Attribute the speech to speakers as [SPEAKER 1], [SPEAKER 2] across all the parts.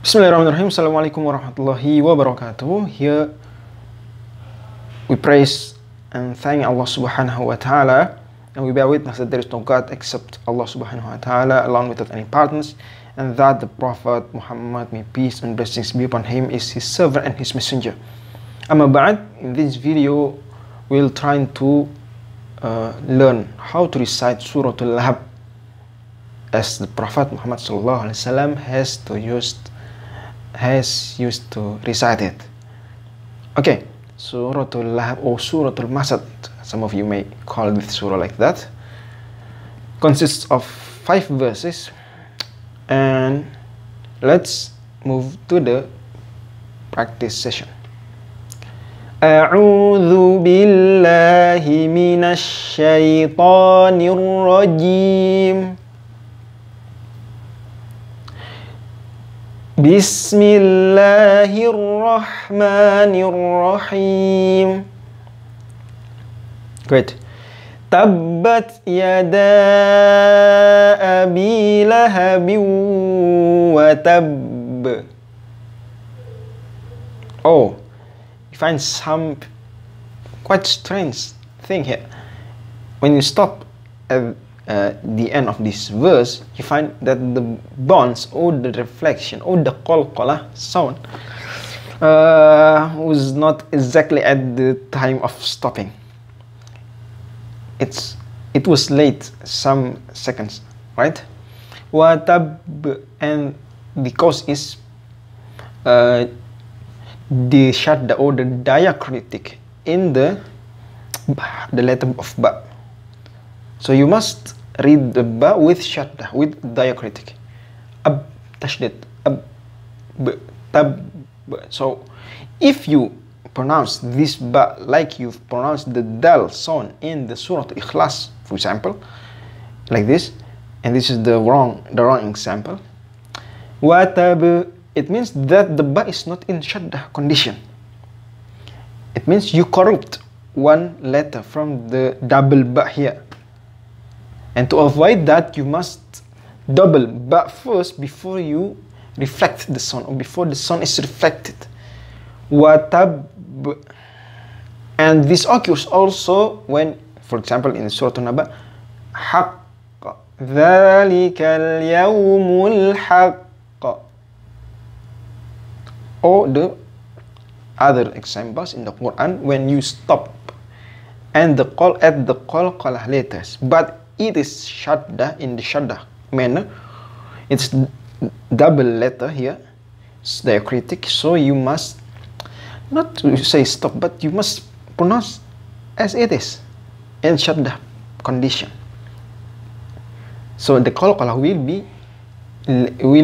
[SPEAKER 1] Bismillahirrahmanirrahim. Assalamualaikum warahmatullahi wabarakatuh. Here we praise and thank Allah subhanahu wa ta'ala, and we bear witness that there is no God except Allah subhanahu wa ta'ala alone without any partners, and that the Prophet Muhammad, may peace and blessings be upon him, is his servant and his messenger. Amma ba'd, in this video we'll try to learn how to recite Surah Al-Lahab as the Prophet Muhammad sallallahu alaihi wasallam has used to recite it. Okay, Surah Al-Lahab or Surah Al-Masad, some of you may call this surah like that, consists of 5 verses, and let's move to the practice session. أعوذ بالله من الشيطان الرجيم بسم الله الرحمن الرحيم. Great. تبت يدا أبي لهب وتب. Oh, you find some quite strange thing here. When you stop at the end of this verse, you find that the bounce or the reflection or the qalqalah sound was not exactly at the time of stopping. It was late some seconds, right? Watab, and the cause is the shadda or the diacritic in the letter of ba. So you must read the ba with shadda, with diacritic. Ab, tashdid, ab, b, tab. So if you pronounce this ba like you've pronounced the dal sound in the Surah Al-Ikhlas, for example, like this, and this is the wrong example. Watab, it means that the ba is not in shadda condition. It means you corrupt one letter from the double ba here. And to avoid that, you must double ba first before you reflect the sound, or before the sound is reflected. Watab. And this occurs also when, for example, in Surah An-Naba, haqq, dhalika al-yawmul haqq. Or the other examples in the Quran when you stop and the call at the qalqalah letters, but it is shadda in the shadda manner. It's double letter here, it's diacritic, so you must not to say stop, but you must pronounce as it is in shadda condition. So the qalqalah will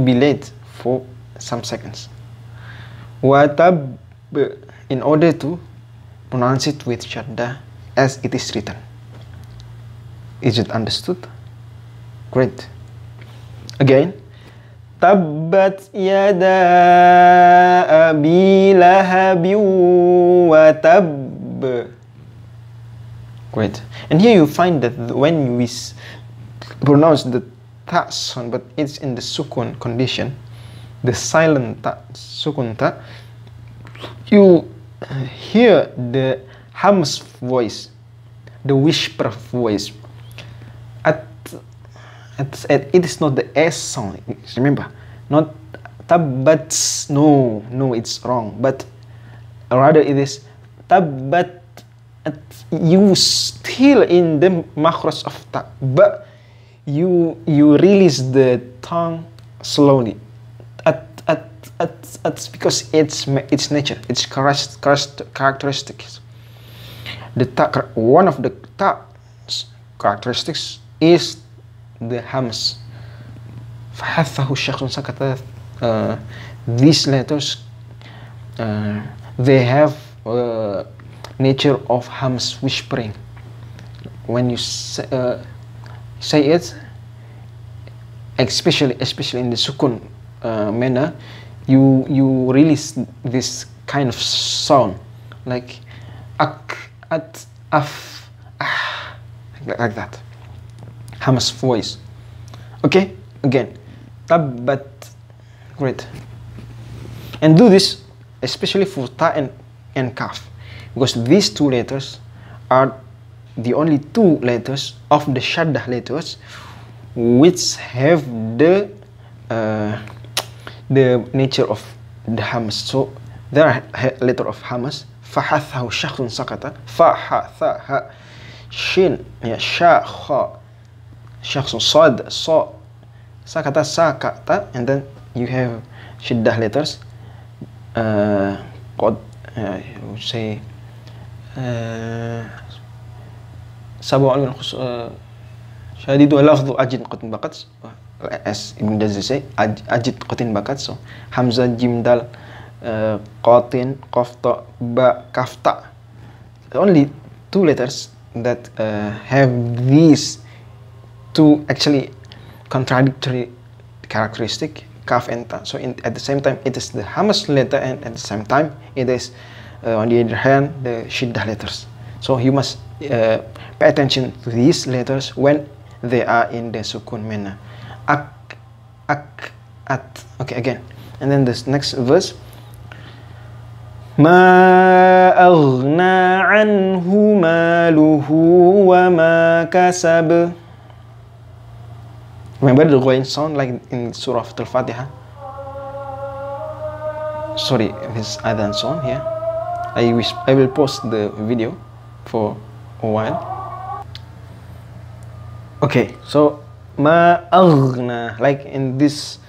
[SPEAKER 1] be late for some seconds. Watab, in order to pronounce it with shadda as it is written. Is it understood? Great. Again. Tabbat yada abi lahabi wa tab. Great. And here you find that when we pronounce the ta sound, but it's in the sukun condition, the silent ta, sukun ta, you hear the hams voice, the whisper voice. It is not the S sound. Remember, not tabbat. No, it's wrong. But rather it is tabbat. You still in the makhraj of ta, but you release the tongue slowly. Because its nature, its characteristics. One of the ta characteristics is the hams. فحثه الشخص سكت. These letters they have nature of hams, whispering. When you say it, especially in the sukun manner, you release this kind of sound like ak, at, af, ah, like that. Hams voice. Okay, again. Tabbat. Great. And do this especially for ta and kaf, because these two letters are the only two letters of the shaddah letters which have the nature of the hamas. So there are letter of hamas. فحثه شخص سكت فحثها شين شا خا شخص صاد صا سكت سكت, and then you have shiddah letters. قد say سبع من شديد لفظ أجد قطن بقت, as Ibn Jazzi say أجد قطن بقت. So Hamza Jim Dal qatin qafta ba kafta, only two letters that have these two actually contradictory characteristic, kaf and ta. So at the same time it is the hamas letter, and at the same time it is on the other hand the shiddah letters. So you must pay attention to these letters when they are in the sukun manner. Ak, at. Okay, again, and then this next verse. ما أغنى عنه ماله وما كسب. Remember the going sound like in Surah Al-Fatiha? Sorry, this adhan sound here. I will post the video for a while. Okay, so ما أغنى, like in this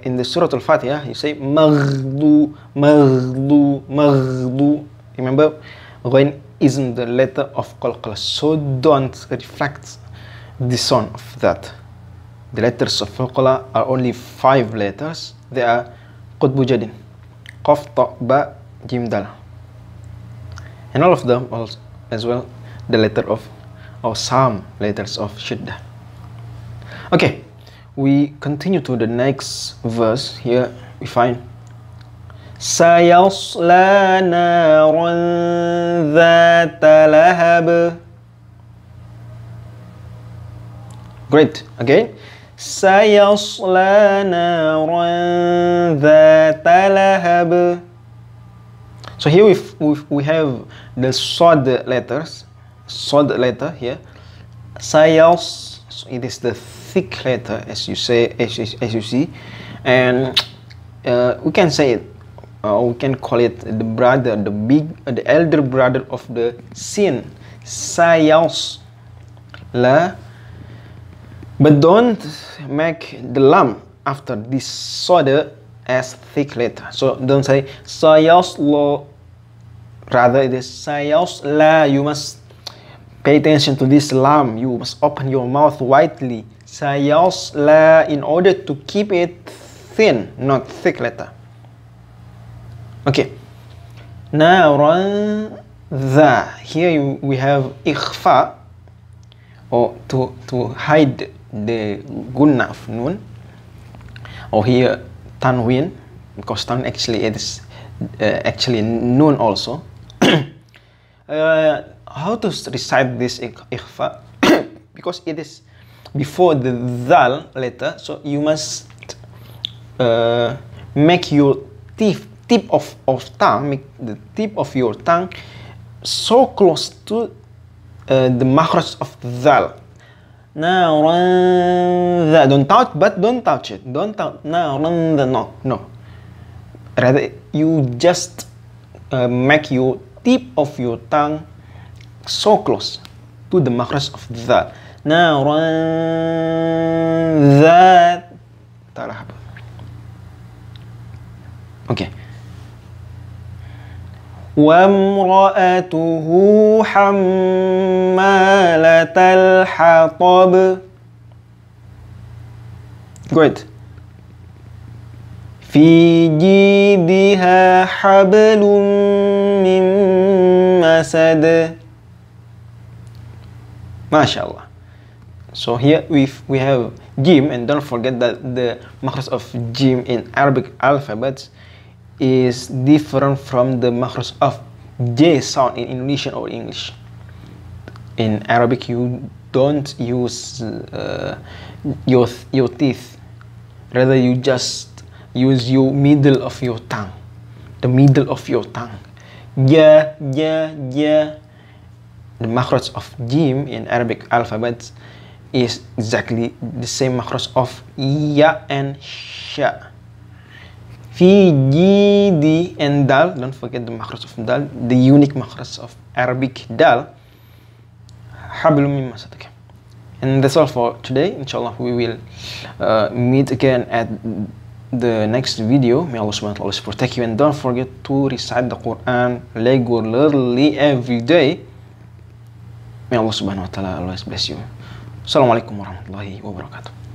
[SPEAKER 1] in the Surah Al-Fatiha, you say maghdu, maghdu, maghdu. Remember, ghain isn't the letter of qalqala, so don't reflect the sound of that. The letters of qalqala are only 5 letters. They are qutbu jadin, qaf, ta, ba, jim, dal, and all of them also, as well, the letter of, or some letters of shiddah. Okay, we continue to the next verse. Here we find Sayawsla naran dhata lahab. Great. Again, Sayawsla naran dhata lahab. So here we have the sod letters, sod letter here. Sayaws, so it is the thick letter, as you say, as you see, and we can say it, we can call it the brother, the elder brother of the sin, Sayaws la. But don't make the lam after this soda as thick letter. So don't say Sayaws lo, rather it is Sayaws la. You must pay attention to this lam. You must open your mouth widely. Sayaws la, in order to keep it thin, not thick letter. Okay. Naran dha. Here we have ikhfa, or to hide the gunna of nun, or here tanwin, because tan actually it is actually nun also. How to recite this ikhfa? Because it is before the dal letter, so you must make your tip of tongue, make the tip of your tongue so close to the makhraj of dal. Now don't touch, but don't touch it. Don't touch. Now no. Rather, you just make your tip of your tongue so close to the makhraj of dal. Now that talahab. Okay. وَامْرَأَتُهُ حَمَّالَةَ الْحَطَبِ. Great. فِي جِيدِهَا حَبْلٌ مِّن مَّسَدٍ. MashaAllah. So here we have jim, and don't forget that the makhraj of jim in Arabic alphabet is different from the makhraj of J sound in Indonesian or English. In Arabic, you don't use your teeth. Rather, you just use your middle of your tongue. the middle of your tongue. Ja, ja, ja. The makhraj of jim in Arabic alphabet is exactly the same makhraj of ya and sha. Fi, ji, and dal. Don't forget the makhraj of dal, the unique makhraj of Arabic dal. Hablum min masad. And that's all for today. Inshallah, we will meet again at the next video. May Allah subhanahu wa ta'ala protect you, and don't forget to recite the Quran regularly every day. May Allah subhanahu wa ta'ala always bless you. Assalamualaikum warahmatullahi wabarakatuh.